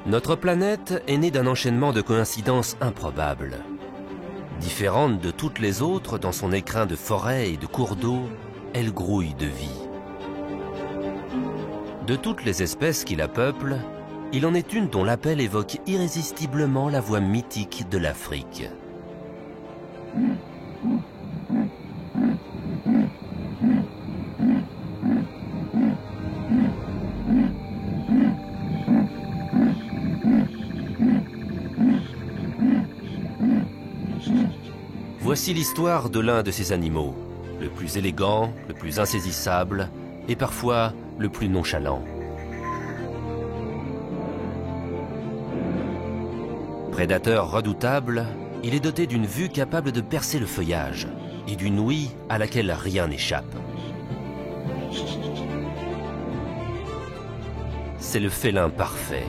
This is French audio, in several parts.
Notre planète est née d'un enchaînement de coïncidences improbables. Différente de toutes les autres dans son écrin de forêts et de cours d'eau, elle grouille de vie. De toutes les espèces qui la peuplent, il en est une dont l'appel évoque irrésistiblement la voix mythique de l'Afrique. Voici l'histoire de l'un de ces animaux, le plus élégant, le plus insaisissable et parfois le plus nonchalant. Prédateur redoutable, il est doté d'une vue capable de percer le feuillage et d'une ouïe à laquelle rien n'échappe. C'est le félin parfait.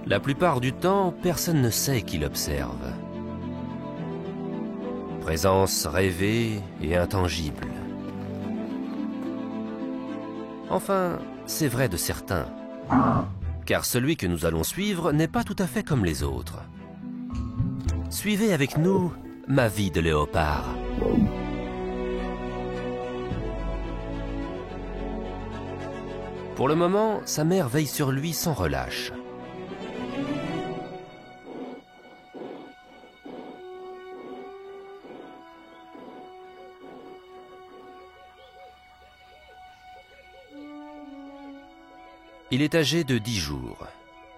La plupart du temps, personne ne sait qui l'observe. Présence rêvée et intangible. Enfin, c'est vrai de certains. Car celui que nous allons suivre n'est pas tout à fait comme les autres. Suivez avec nous ma vie de léopard. Pour le moment, sa mère veille sur lui sans relâche. Il est âgé de 10 jours.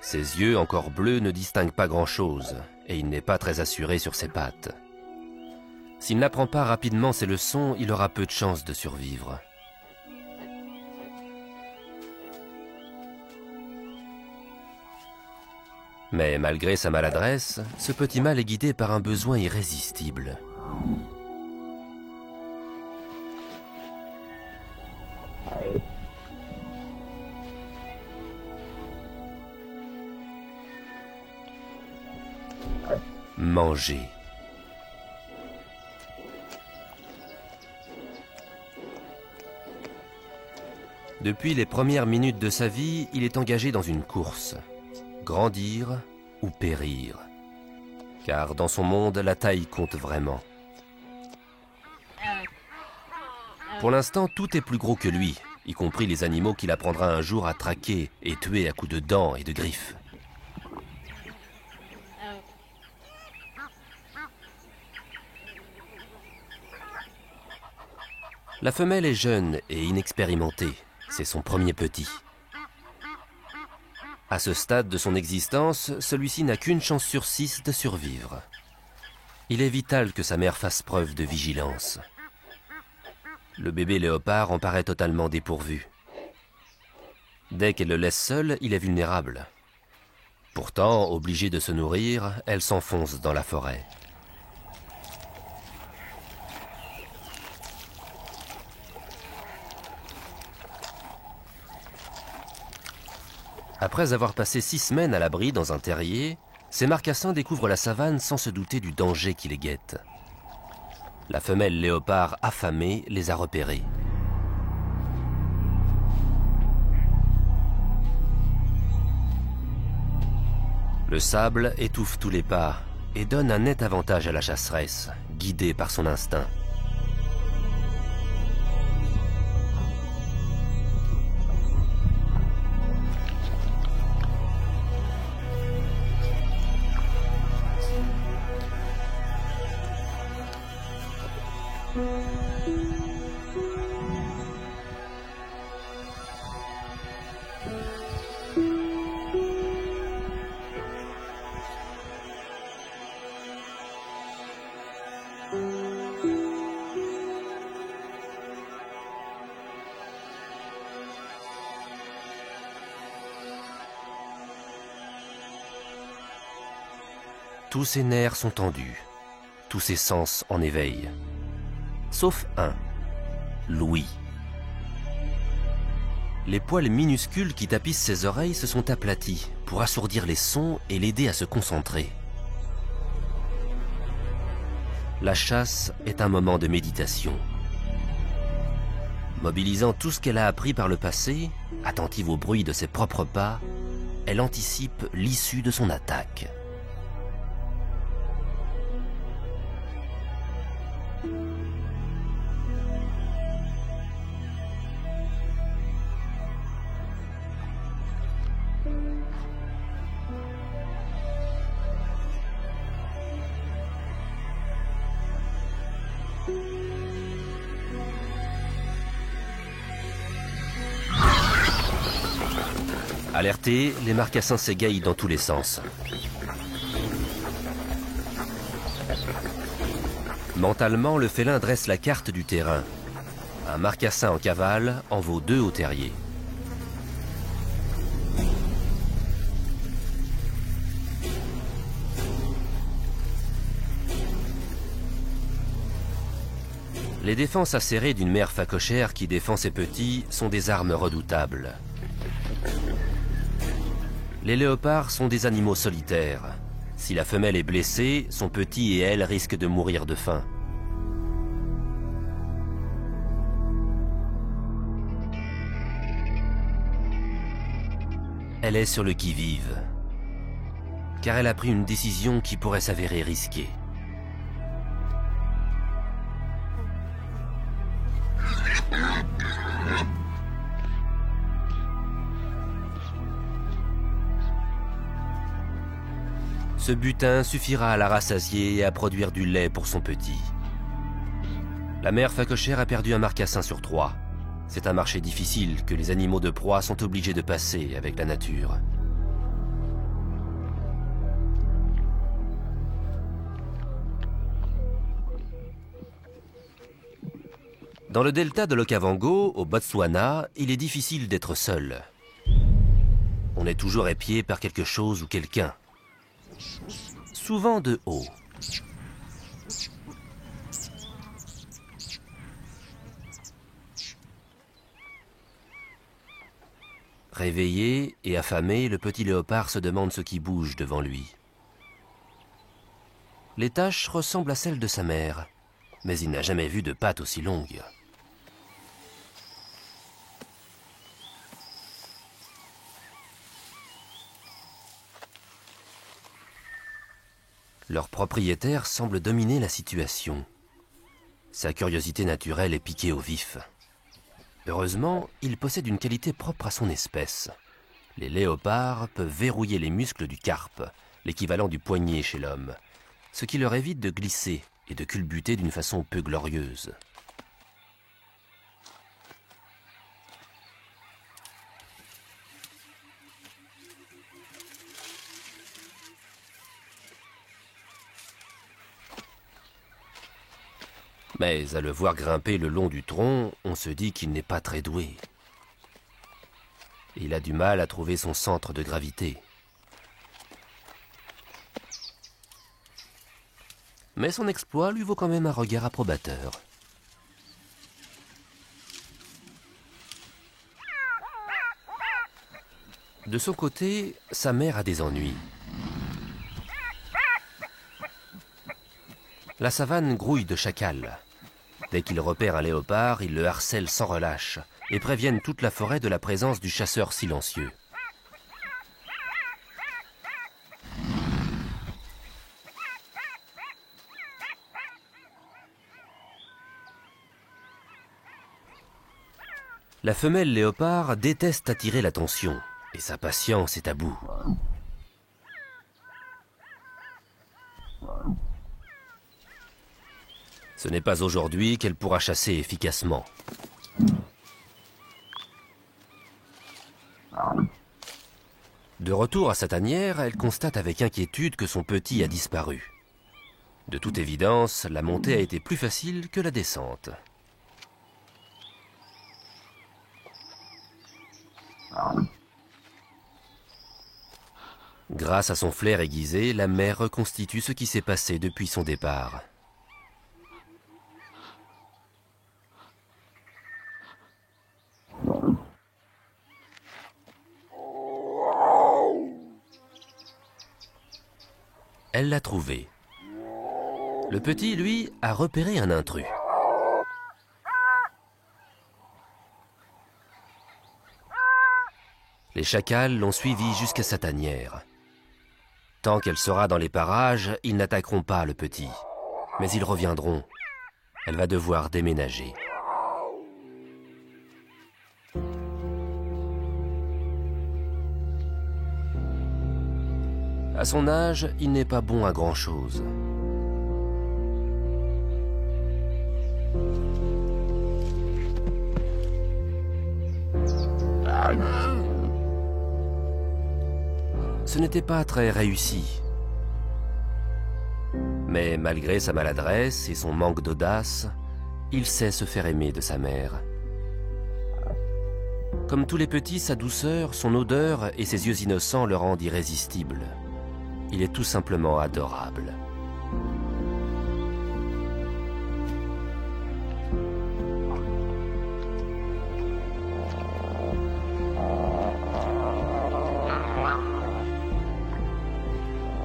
Ses yeux encore bleus ne distinguent pas grand-chose et il n'est pas très assuré sur ses pattes. S'il n'apprend pas rapidement ses leçons, il aura peu de chances de survivre. Mais malgré sa maladresse, ce petit mâle est guidé par un besoin irrésistible. Manger. Depuis les premières minutes de sa vie, il est engagé dans une course. Grandir ou périr. Car dans son monde, la taille compte vraiment. Pour l'instant, tout est plus gros que lui, y compris les animaux qu'il apprendra un jour à traquer et tuer à coups de dents et de griffes. La femelle est jeune et inexpérimentée. C'est son premier petit. À ce stade de son existence, celui-ci n'a qu'une chance sur 6 de survivre. Il est vital que sa mère fasse preuve de vigilance. Le bébé léopard en paraît totalement dépourvu. Dès qu'elle le laisse seul, il est vulnérable. Pourtant, obligée de se nourrir, elle s'enfonce dans la forêt. Après avoir passé 6 semaines à l'abri dans un terrier, ces marcassins découvrent la savane sans se douter du danger qui les guette. La femelle léopard affamée les a repérés. Le sable étouffe tous les pas et donne un net avantage à la chasseresse, guidée par son instinct. Tous ses nerfs sont tendus, tous ses sens en éveil. Sauf un, Louis. Les poils minuscules qui tapissent ses oreilles se sont aplatis pour assourdir les sons et l'aider à se concentrer. La chasse est un moment de méditation. Mobilisant tout ce qu'elle a appris par le passé, attentive au bruit de ses propres pas, elle anticipe l'issue de son attaque. Alertés, les marcassins s'égaillent dans tous les sens. Mentalement, le félin dresse la carte du terrain. Un marcassin en cavale en vaut 2 au terrier. Les défenses acérées d'une mère phacochère qui défend ses petits sont des armes redoutables. Les léopards sont des animaux solitaires. Si la femelle est blessée, son petit et elle risquent de mourir de faim. Elle est sur le qui-vive, car elle a pris une décision qui pourrait s'avérer risquée. Ce butin suffira à la rassasier et à produire du lait pour son petit. La mère phacochère a perdu un marcassin sur 3. C'est un marché difficile que les animaux de proie sont obligés de passer avec la nature. Dans le delta de l'Okavango, au Botswana, il est difficile d'être seul. On est toujours épié par quelque chose ou quelqu'un. Souvent de haut. Réveillé et affamé, le petit léopard se demande ce qui bouge devant lui. Les taches ressemblent à celles de sa mère, mais il n'a jamais vu de pattes aussi longues. Leur propriétaire semble dominer la situation. Sa curiosité naturelle est piquée au vif. Heureusement, il possède une qualité propre à son espèce. Les léopards peuvent verrouiller les muscles du carpe, l'équivalent du poignet chez l'homme, ce qui leur évite de glisser et de culbuter d'une façon peu glorieuse. Mais à le voir grimper le long du tronc, on se dit qu'il n'est pas très doué. Il a du mal à trouver son centre de gravité. Mais son exploit lui vaut quand même un regard approbateur. De son côté, sa mère a des ennuis. La savane grouille de chacals. Dès qu'il repère un léopard, il le harcèle sans relâche et préviennent toute la forêt de la présence du chasseur silencieux. La femelle léopard déteste attirer l'attention et sa patience est à bout. Ce n'est pas aujourd'hui qu'elle pourra chasser efficacement. De retour à sa tanière, elle constate avec inquiétude que son petit a disparu. De toute évidence, la montée a été plus facile que la descente. Grâce à son flair aiguisé, la mère reconstitue ce qui s'est passé depuis son départ. Elle l'a trouvé. Le petit, lui, a repéré un intrus. Les chacals l'ont suivi jusqu'à sa tanière. Tant qu'elle sera dans les parages, ils n'attaqueront pas le petit. Mais ils reviendront. Elle va devoir déménager. À son âge, il n'est pas bon à grand-chose. Ce n'était pas très réussi. Mais malgré sa maladresse et son manque d'audace, il sait se faire aimer de sa mère. Comme tous les petits, sa douceur, son odeur et ses yeux innocents le rendent irrésistible. Il est tout simplement adorable.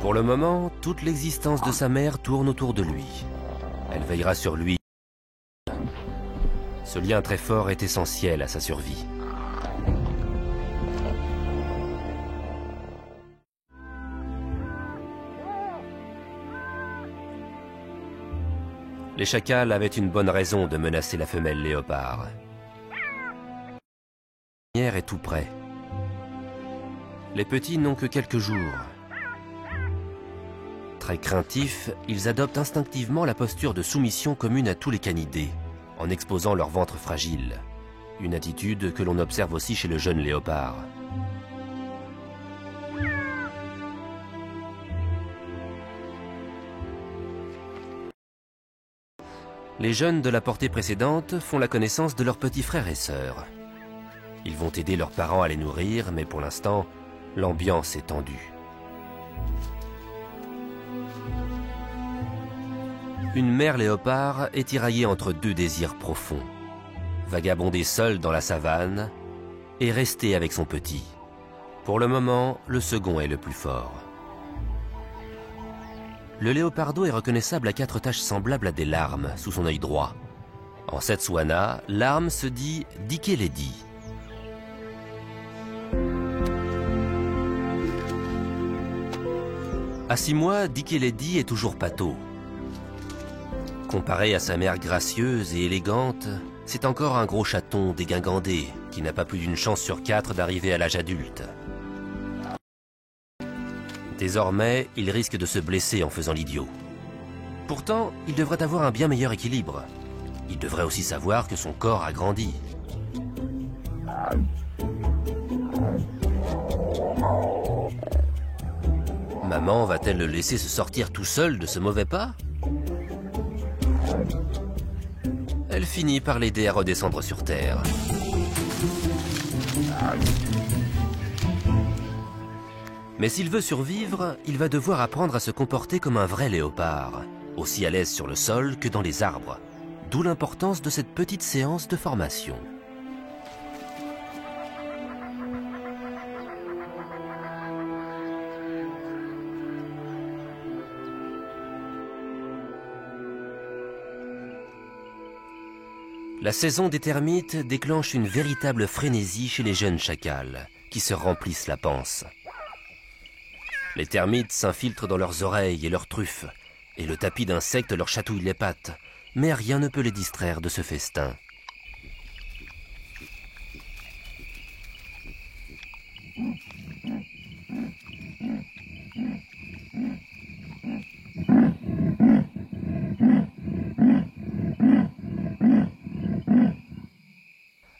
Pour le moment, toute l'existence de sa mère tourne autour de lui. Elle veillera sur lui. Ce lien très fort est essentiel à sa survie. Les chacals avaient une bonne raison de menacer la femelle léopard. La tanière est tout près. Les petits n'ont que quelques jours. Très craintifs, ils adoptent instinctivement la posture de soumission commune à tous les canidés, en exposant leur ventre fragile. Une attitude que l'on observe aussi chez le jeune léopard. Les jeunes de la portée précédente font la connaissance de leurs petits frères et sœurs. Ils vont aider leurs parents à les nourrir, mais pour l'instant, l'ambiance est tendue. Une mère léopard est tiraillée entre deux désirs profonds. Vagabonder seule dans la savane et rester avec son petit. Pour le moment, le second est le plus fort. Le léopardo est reconnaissable à 4 taches semblables à des larmes sous son œil droit. En Setswana, l'arme se dit Dikeledi. À 6 mois, Dikeledi est toujours pâteau. Comparé à sa mère gracieuse et élégante, c'est encore un gros chaton dégingandé qui n'a pas plus d'une chance sur 4 d'arriver à l'âge adulte. Désormais, il risque de se blesser en faisant l'idiot. Pourtant, il devrait avoir un bien meilleur équilibre. Il devrait aussi savoir que son corps a grandi. Maman va-t-elle le laisser se sortir tout seul de ce mauvais pas ? Elle finit par l'aider à redescendre sur terre. Mais s'il veut survivre, il va devoir apprendre à se comporter comme un vrai léopard, aussi à l'aise sur le sol que dans les arbres, d'où l'importance de cette petite séance de formation. La saison des termites déclenche une véritable frénésie chez les jeunes chacals, qui se remplissent la panse. Les termites s'infiltrent dans leurs oreilles et leurs truffes, et le tapis d'insectes leur chatouille les pattes, mais rien ne peut les distraire de ce festin.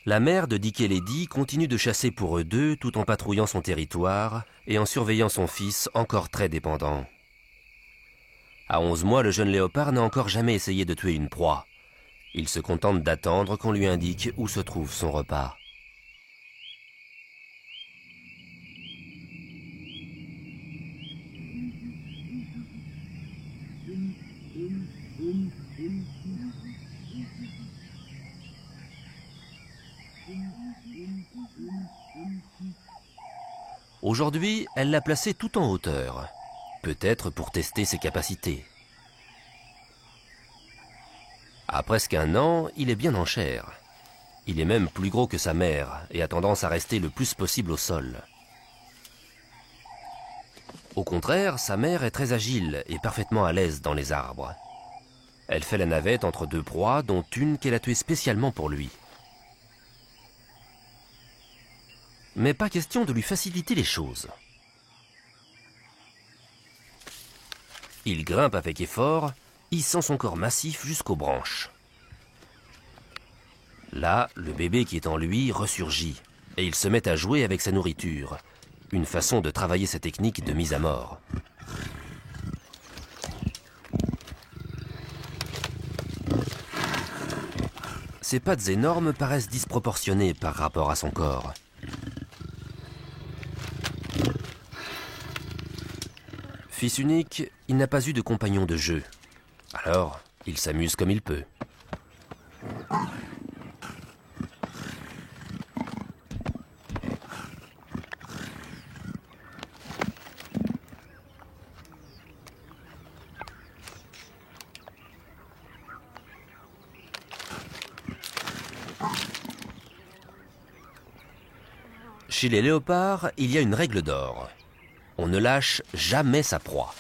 La mère de Dikeledi continue de chasser pour eux deux tout en patrouillant son territoire et en surveillant son fils encore très dépendant. À 11 mois, le jeune léopard n'a encore jamais essayé de tuer une proie. Il se contente d'attendre qu'on lui indique où se trouve son repas. Aujourd'hui, elle l'a placé tout en hauteur. peut-être pour tester ses capacités. À presque 1 an, il est bien en chair. Il est même plus gros que sa mère et a tendance à rester le plus possible au sol. Au contraire, sa mère est très agile et parfaitement à l'aise dans les arbres. Elle fait la navette entre 2 proies, dont une qu'elle a tuée spécialement pour lui. Mais pas question de lui faciliter les choses. Il grimpe avec effort, hissant son corps massif jusqu'aux branches. Là, le bébé qui est en lui ressurgit, et il se met à jouer avec sa nourriture, une façon de travailler sa technique de mise à mort. Ses pattes énormes paraissent disproportionnées par rapport à son corps. Fils unique, il n'a pas eu de compagnon de jeu. Alors, il s'amuse comme il peut. Chez les léopards, il y a une règle d'or. On ne lâche jamais sa proie.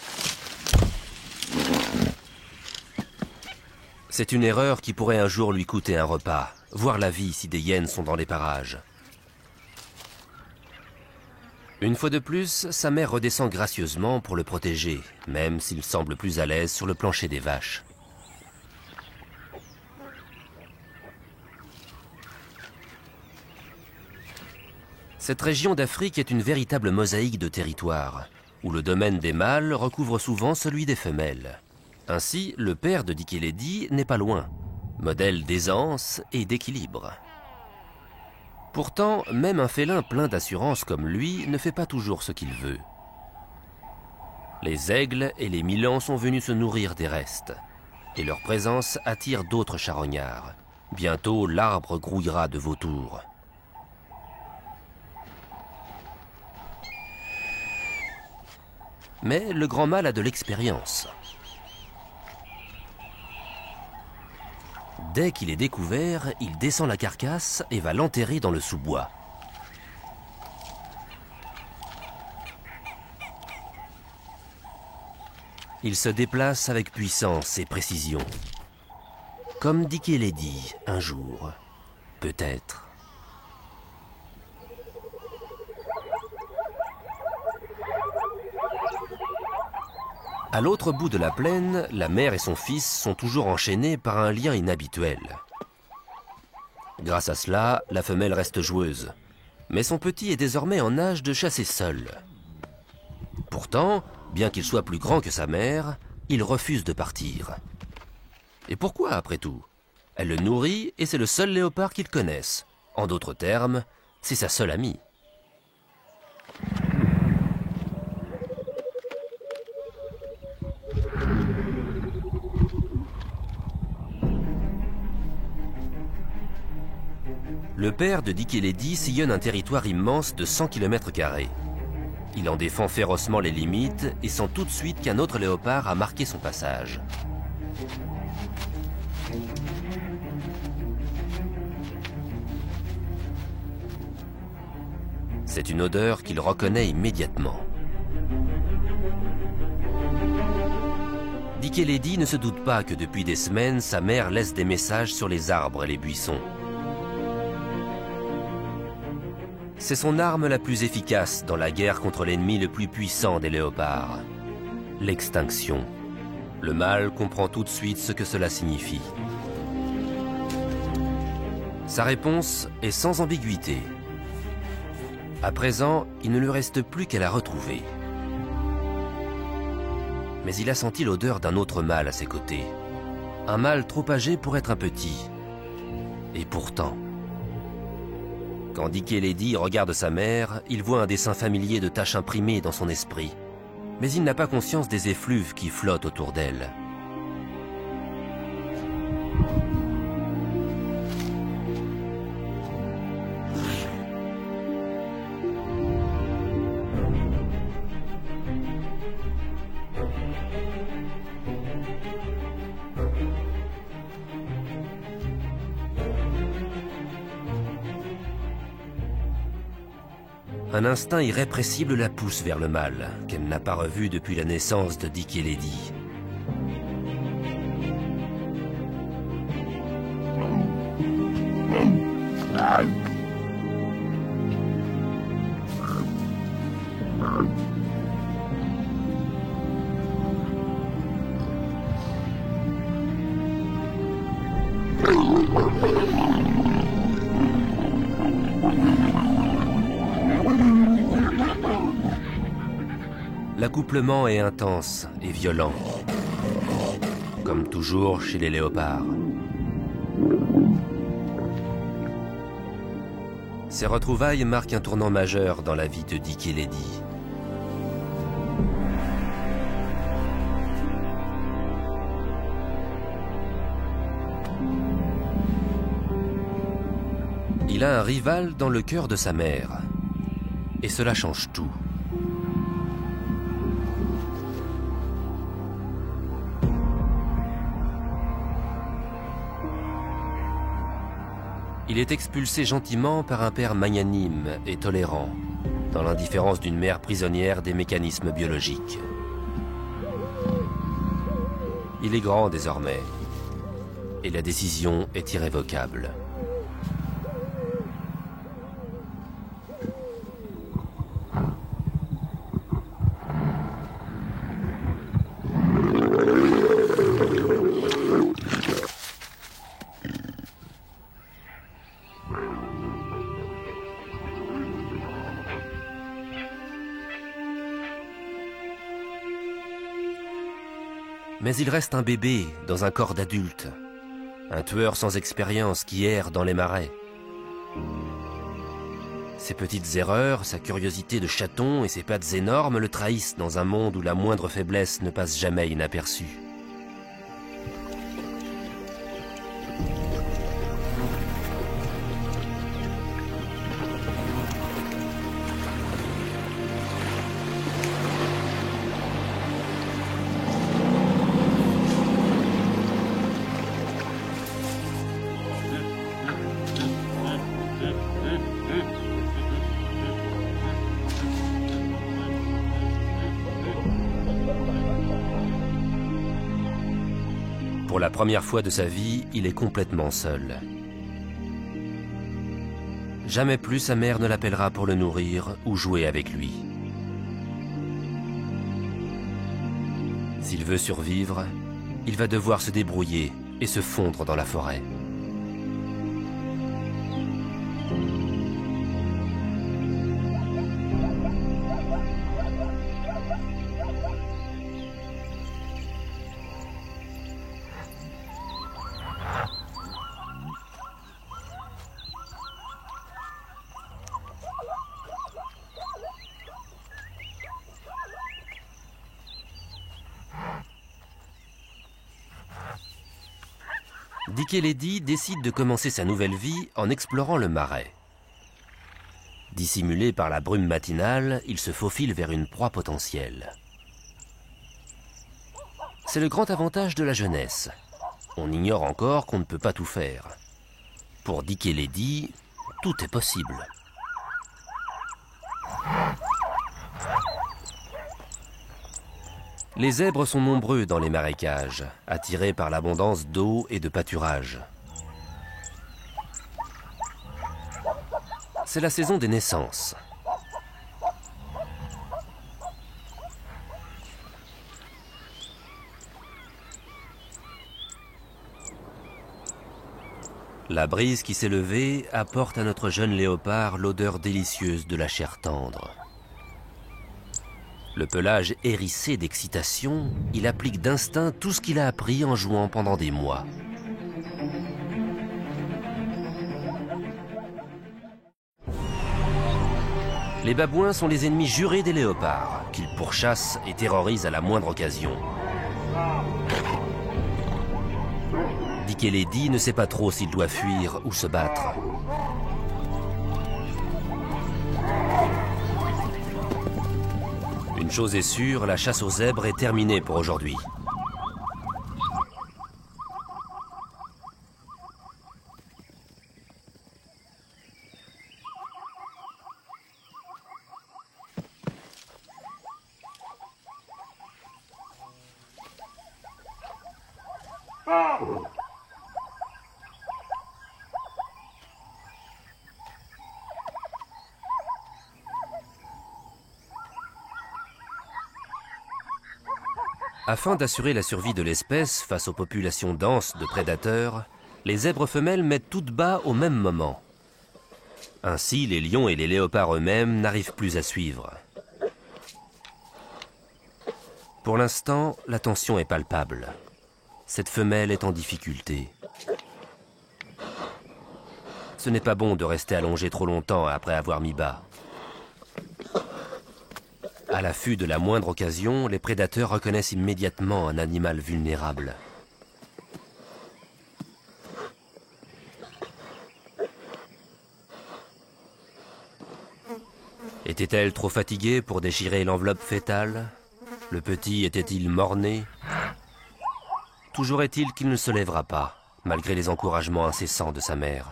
C'est une erreur qui pourrait un jour lui coûter un repas, voire la vie si des hyènes sont dans les parages. Une fois de plus, sa mère redescend gracieusement pour le protéger, même s'il semble plus à l'aise sur le plancher des vaches. Cette région d'Afrique est une véritable mosaïque de territoires, où le domaine des mâles recouvre souvent celui des femelles. Ainsi, le père de Dikeledi n'est pas loin, modèle d'aisance et d'équilibre. Pourtant, même un félin plein d'assurance comme lui ne fait pas toujours ce qu'il veut. Les aigles et les milans sont venus se nourrir des restes, et leur présence attire d'autres charognards. Bientôt, l'arbre grouillera de vautours. Mais le grand mâle a de l'expérience. Dès qu'il est découvert, il descend la carcasse et va l'enterrer dans le sous-bois. Il se déplace avec puissance et précision. Comme Dikeledi un jour, peut-être. À l'autre bout de la plaine, la mère et son fils sont toujours enchaînés par un lien inhabituel. Grâce à cela, la femelle reste joueuse. Mais son petit est désormais en âge de chasser seul. Pourtant, bien qu'il soit plus grand que sa mère, il refuse de partir. Et pourquoi, après tout? Elle le nourrit et c'est le seul léopard qu'il connaisse. En d'autres termes, c'est sa seule amie. Le père de Dikeledi sillonne un territoire immense de 100 km². Il en défend férocement les limites et sent tout de suite qu'un autre léopard a marqué son passage. C'est une odeur qu'il reconnaît immédiatement. Dikeledi ne se doute pas que depuis des semaines, sa mère laisse des messages sur les arbres et les buissons. C'est son arme la plus efficace dans la guerre contre l'ennemi le plus puissant des léopards, l'extinction. Le mâle comprend tout de suite ce que cela signifie. Sa réponse est sans ambiguïté. À présent, il ne lui reste plus qu'à la retrouver. Mais il a senti l'odeur d'un autre mâle à ses côtés. Un mâle trop âgé pour être un petit. Et pourtant... Quand Dikeledi regarde sa mère, il voit un dessin familier de taches imprimées dans son esprit. Mais il n'a pas conscience des effluves qui flottent autour d'elle. Un instinct irrépressible la pousse vers le mal, qu'elle n'a pas revu depuis la naissance de Dick et Lady. L'accouplement est intense et violent, comme toujours chez les léopards. Ces retrouvailles marquent un tournant majeur dans la vie de Dick et Lady. Il a un rival dans le cœur de sa mère, et cela change tout. Il est expulsé gentiment par un père magnanime et tolérant, dans l'indifférence d'une mère prisonnière des mécanismes biologiques. Il est grand désormais, et la décision est irrévocable. Mais il reste un bébé dans un corps d'adulte, un tueur sans expérience qui erre dans les marais. Ses petites erreurs, sa curiosité de chaton et ses pattes énormes le trahissent dans un monde où la moindre faiblesse ne passe jamais inaperçue. Pour la première fois de sa vie, il est complètement seul. Jamais plus sa mère ne l'appellera pour le nourrir ou jouer avec lui. S'il veut survivre, il va devoir se débrouiller et se fondre dans la forêt. Dick et Lady décident de commencer sa nouvelle vie en explorant le marais. Dissimulés par la brume matinale, ils se faufilent vers une proie potentielle. C'est le grand avantage de la jeunesse. On ignore encore qu'on ne peut pas tout faire. Pour Dick et Lady, tout est possible. Les zèbres sont nombreux dans les marécages, attirés par l'abondance d'eau et de pâturage. C'est la saison des naissances. La brise qui s'est levée apporte à notre jeune léopard l'odeur délicieuse de la chair tendre. Le pelage hérissé d'excitation, il applique d'instinct tout ce qu'il a appris en jouant pendant des mois. Les babouins sont les ennemis jurés des léopards, qu'ils pourchassent et terrorisent à la moindre occasion. Dick et Lady ne sait pas trop s'il doit fuir ou se battre. Une chose est sûre, la chasse aux zèbres est terminée pour aujourd'hui. Afin d'assurer la survie de l'espèce face aux populations denses de prédateurs, les zèbres femelles mettent toutes bas au même moment. Ainsi, les lions et les léopards eux-mêmes n'arrivent plus à suivre. Pour l'instant, la tension est palpable. Cette femelle est en difficulté. Ce n'est pas bon de rester allongé trop longtemps après avoir mis bas. À l'affût de la moindre occasion, les prédateurs reconnaissent immédiatement un animal vulnérable. Était-elle trop fatiguée pour déchirer l'enveloppe fétale? Le petit était-il mort-né? Toujours est-il qu'il ne se lèvera pas, malgré les encouragements incessants de sa mère.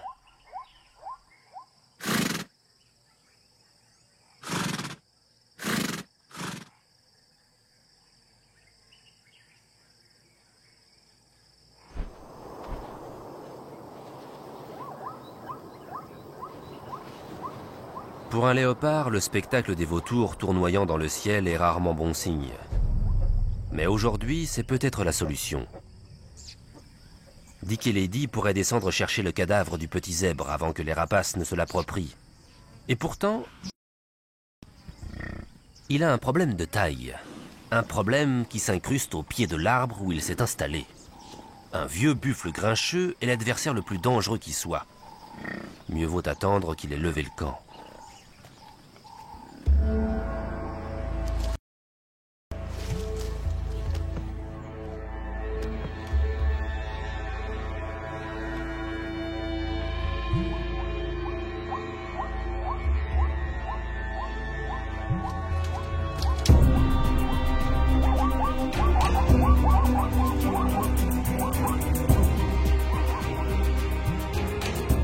Pour un léopard, le spectacle des vautours tournoyant dans le ciel est rarement bon signe. Mais aujourd'hui, c'est peut-être la solution. Dick et Lady pourraient descendre chercher le cadavre du petit zèbre avant que les rapaces ne se l'approprient. Et pourtant, il a un problème de taille. Un problème qui s'incruste au pied de l'arbre où il s'est installé. Un vieux buffle grincheux est l'adversaire le plus dangereux qui soit. Mieux vaut attendre qu'il ait levé le camp.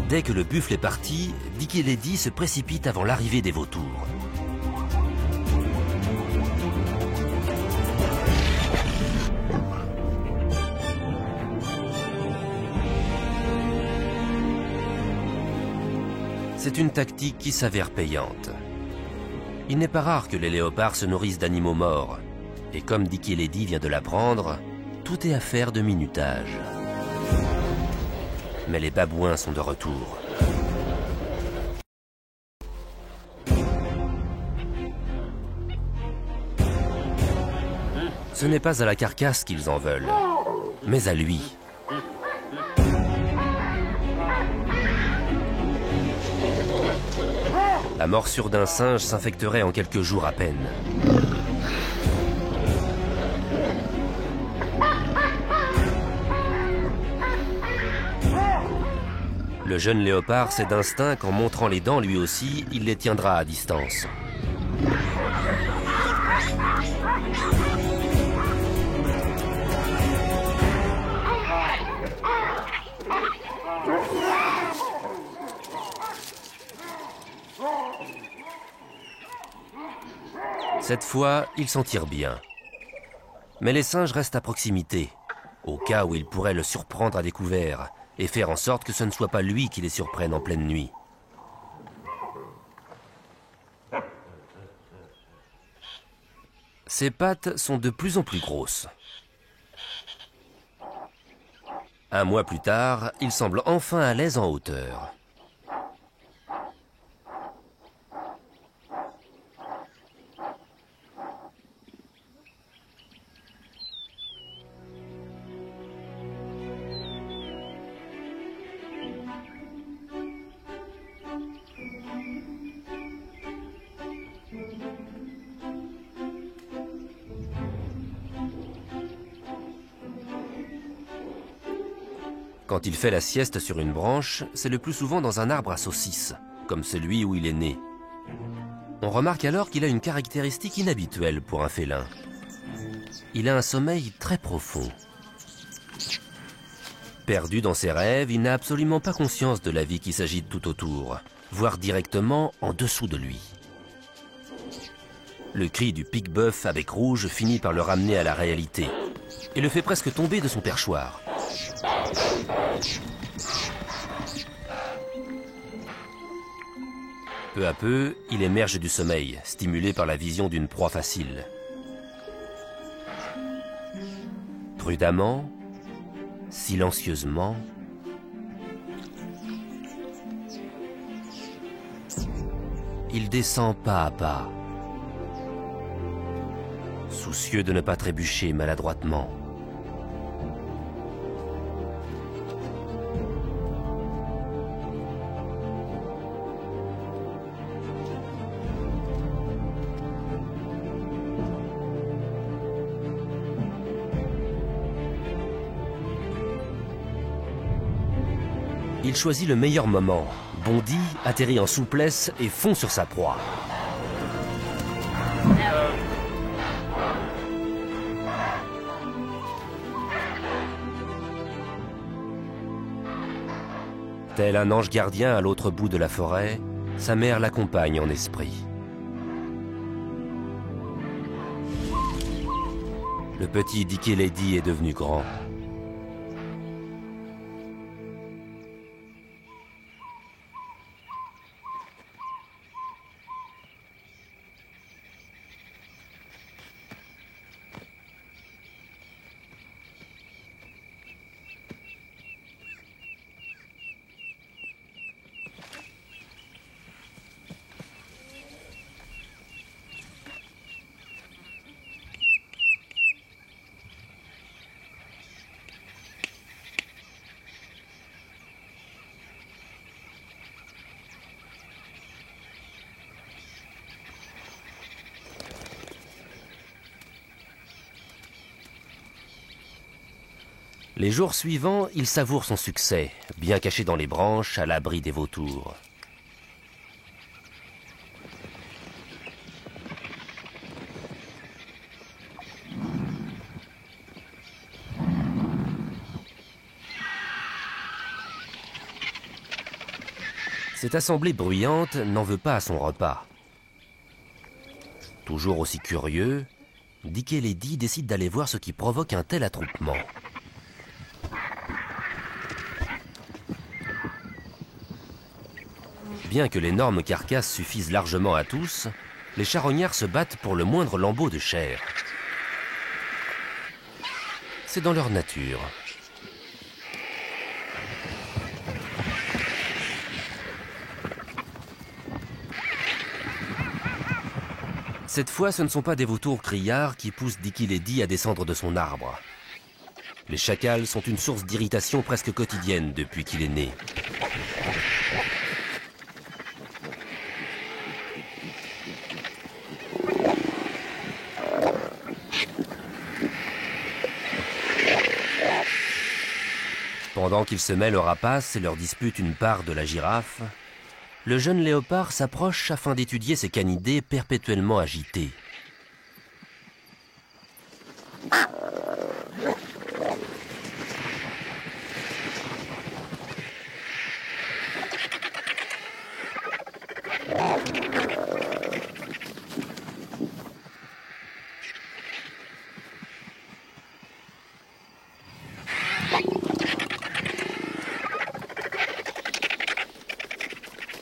Dès que le buffle est parti, Dick et Lady se précipitent avant l'arrivée des vautours. C'est une tactique qui s'avère payante. Il n'est pas rare que les léopards se nourrissent d'animaux morts. Et comme Dick et Lady vient de l'apprendre, tout est affaire de minutage. Mais les babouins sont de retour. Ce n'est pas à la carcasse qu'ils en veulent, mais à lui. La morsure d'un singe s'infecterait en quelques jours à peine. Le jeune léopard sait d'instinct qu'en montrant les dents lui aussi, il les tiendra à distance. Cette fois, il s'en tire bien. Mais les singes restent à proximité, au cas où ils pourraient le surprendre à découvert, et faire en sorte que ce ne soit pas lui qui les surprenne en pleine nuit. Ses pattes sont de plus en plus grosses. Un mois plus tard, il semble enfin à l'aise en hauteur. Quand il fait la sieste sur une branche, c'est le plus souvent dans un arbre à saucisses, comme celui où il est né. On remarque alors qu'il a une caractéristique inhabituelle pour un félin. Il a un sommeil très profond. Perdu dans ses rêves, il n'a absolument pas conscience de la vie qui s'agite tout autour, voire directement en dessous de lui. Le cri du pique-bœuf à bec rouge finit par le ramener à la réalité et le fait presque tomber de son perchoir. Peu à peu, il émerge du sommeil, stimulé par la vision d'une proie facile. Prudemment, silencieusement, il descend pas à pas, soucieux de ne pas trébucher maladroitement. Il choisit le meilleur moment, bondit, atterrit en souplesse et fond sur sa proie. Tel un ange gardien à l'autre bout de la forêt, sa mère l'accompagne en esprit. Le petit Dickie Lady est devenu grand. Les jours suivants, il savoure son succès, bien caché dans les branches, à l'abri des vautours. Cette assemblée bruyante n'en veut pas à son repas. Toujours aussi curieux, Dickie Lady décide d'aller voir ce qui provoque un tel attroupement. Bien que l'énorme carcasse suffise largement à tous, les charognards se battent pour le moindre lambeau de chair. C'est dans leur nature. Cette fois, ce ne sont pas des vautours criards qui poussent Dickie Lady à descendre de son arbre. Les chacals sont une source d'irritation presque quotidienne depuis qu'il est né. Pendant qu'ils se mêlent aux rapaces et leur disputent une part de la girafe, le jeune léopard s'approche afin d'étudier ses canidés perpétuellement agités.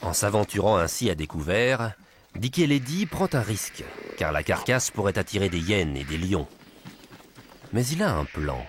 En s'aventurant ainsi à découvert, Dickie Lady prend un risque, car la carcasse pourrait attirer des hyènes et des lions. Mais il a un plan.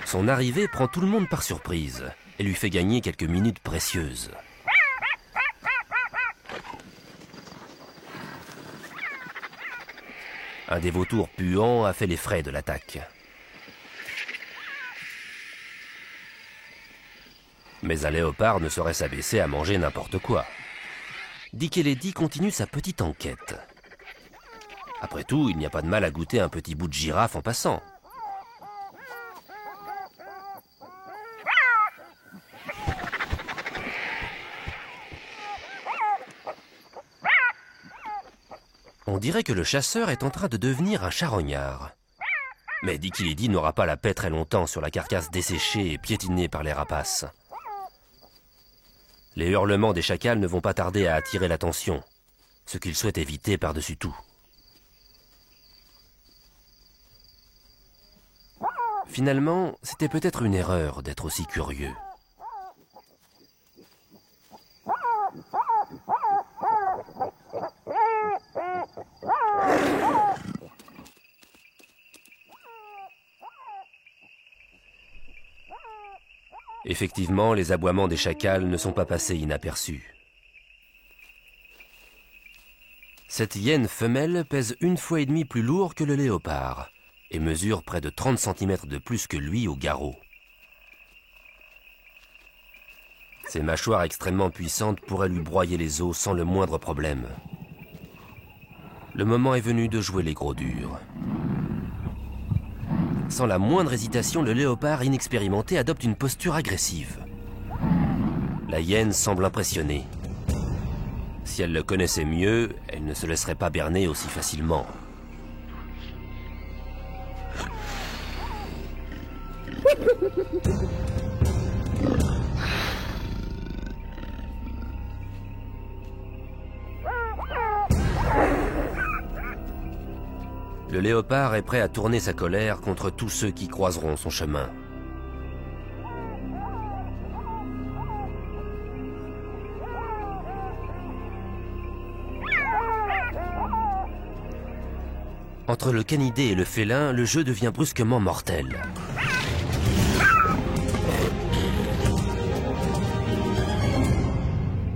Son arrivée prend tout le monde par surprise et lui fait gagner quelques minutes précieuses. Un des vautours puants a fait les frais de l'attaque. Mais un léopard ne saurait s'abaisser à manger n'importe quoi. Dickie Lady continue sa petite enquête. Après tout, il n'y a pas de mal à goûter un petit bout de girafe en passant. On dirait que le chasseur est en train de devenir un charognard. Mais Dicky Lady n'aura pas la paix très longtemps sur la carcasse desséchée et piétinée par les rapaces. Les hurlements des chacals ne vont pas tarder à attirer l'attention, ce qu'il souhaite éviter par-dessus tout. Finalement, c'était peut-être une erreur d'être aussi curieux. Effectivement, les aboiements des chacals ne sont pas passés inaperçus. Cette hyène femelle pèse 1,5 fois plus lourd que le léopard et mesure près de 30 cm de plus que lui au garrot. Ses mâchoires extrêmement puissantes pourraient lui broyer les os sans le moindre problème. Le moment est venu de jouer les gros durs. Sans la moindre hésitation, le léopard inexpérimenté adopte une posture agressive. La hyène semble impressionnée. Si elle le connaissait mieux, elle ne se laisserait pas berner aussi facilement. Le léopard est prêt à tourner sa colère contre tous ceux qui croiseront son chemin. Entre le canidé et le félin, le jeu devient brusquement mortel.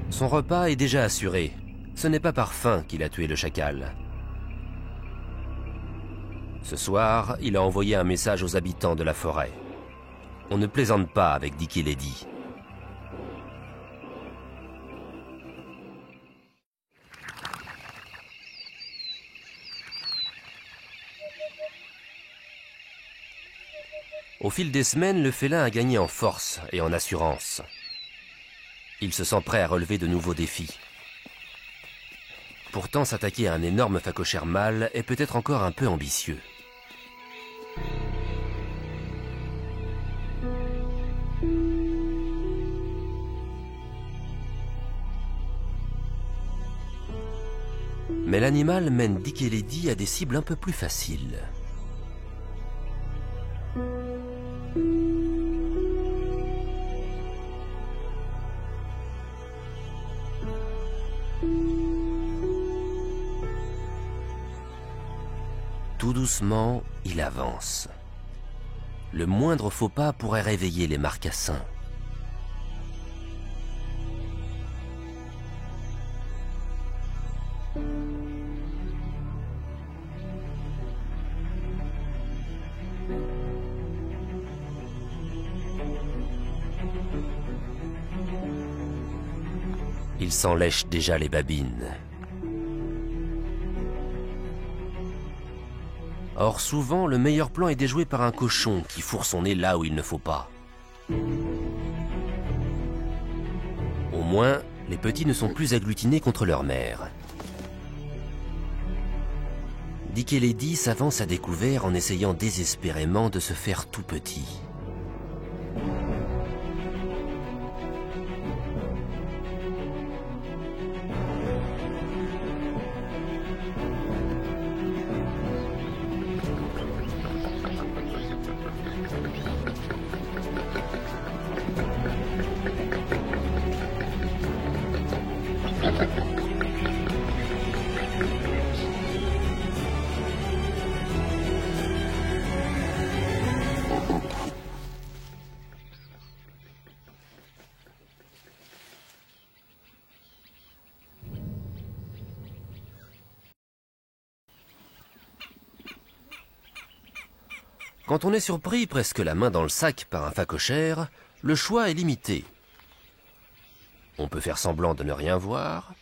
Son repas est déjà assuré. Ce n'est pas par faim qu'il a tué le chacal. Ce soir, il a envoyé un message aux habitants de la forêt. On ne plaisante pas avec Dicky Lady. Au fil des semaines, le félin a gagné en force et en assurance. Il se sent prêt à relever de nouveaux défis. Pourtant, s'attaquer à un énorme phacochère mâle est peut-être encore un peu ambitieux. Mais l'animal mène Dicky Lady à des cibles un peu plus faciles. Tout doucement, il avance. Le moindre faux pas pourrait réveiller les marcassins. Il s'en lèche déjà les babines. Or, souvent, le meilleur plan est déjoué par un cochon qui fourre son nez là où il ne faut pas. Au moins, les petits ne sont plus agglutinés contre leur mère. Dicky Lady s'avance à découvert en essayant désespérément de se faire tout petit. Quand on est surpris presque la main dans le sac par un phacochère, le choix est limité. On peut faire semblant de ne rien voir,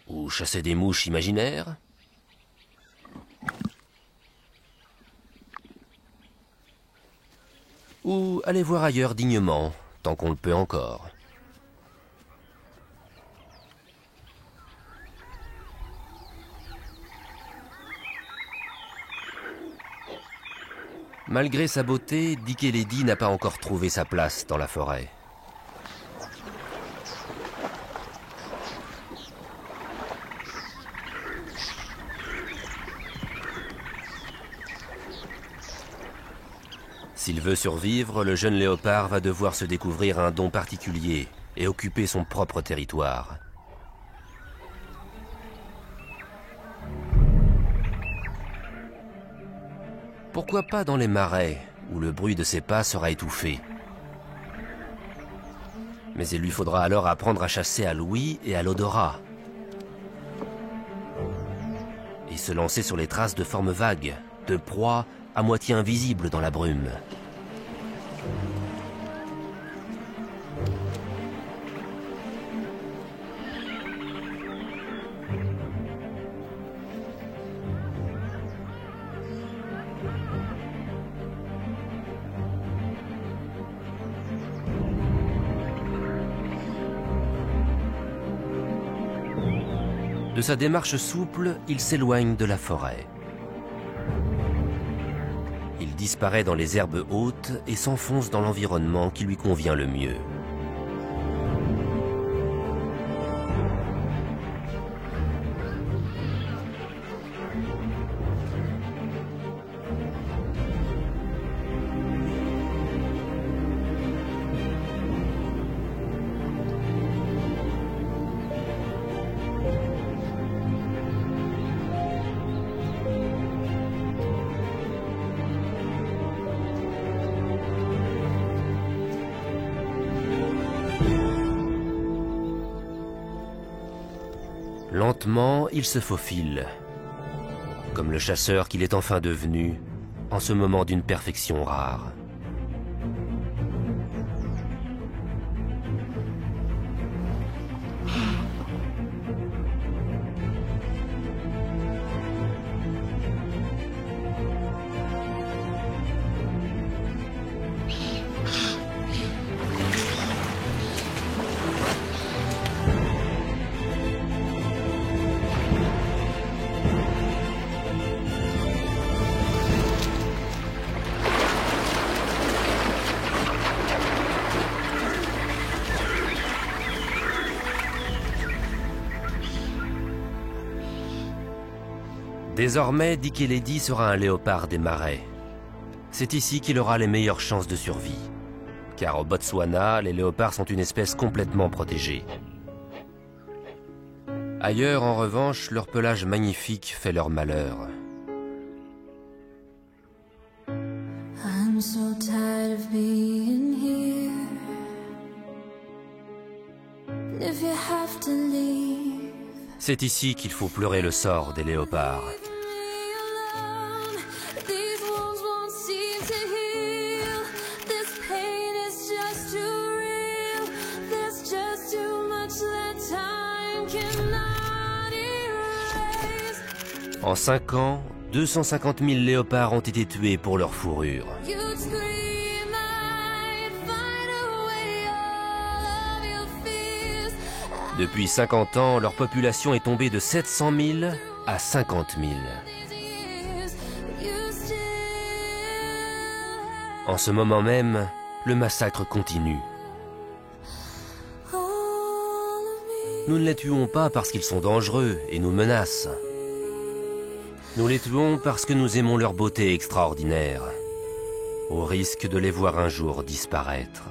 ou chasser des mouches imaginaires, ou aller voir ailleurs dignement, tant qu'on le peut encore. Malgré sa beauté, Dike-Ledi n'a pas encore trouvé sa place dans la forêt. S'il veut survivre, le jeune léopard va devoir se découvrir un don particulier et occuper son propre territoire. Pourquoi pas dans les marais, où le bruit de ses pas sera étouffé? Mais il lui faudra alors apprendre à chasser à l'ouïe et à l'odorat. Et se lancer sur les traces de formes vagues, de proies à moitié invisibles dans la brume. De sa démarche souple, il s'éloigne de la forêt. Il disparaît dans les herbes hautes et s'enfonce dans l'environnement qui lui convient le mieux. Lentement, il se faufile, comme le chasseur qu'il est enfin devenu, en ce moment d'une perfection rare. Désormais, Dike-Ledi sera un léopard des marais. C'est ici qu'il aura les meilleures chances de survie. Car au Botswana, les léopards sont une espèce complètement protégée. Ailleurs, en revanche, leur pelage magnifique fait leur malheur. I'm so tired of being here. If you have to leave, C'est ici qu'il faut pleurer le sort des léopards. these wounds won't seem to heal. This pain is just too real. There's just too much that time cannot erase. En 5 ans, 250 000 léopards ont été tués pour leur fourrure. You'd scream, I'd find a way, all of your fears. Depuis 50 ans, leur population est tombée de 700 000 à 50 000. These years, you still En ce moment même, le massacre continue. all of me. Nous ne les tuons pas parce qu'ils sont dangereux et nous menacent. Nous les tuons parce que nous aimons leur beauté extraordinaire, au risque de les voir un jour disparaître.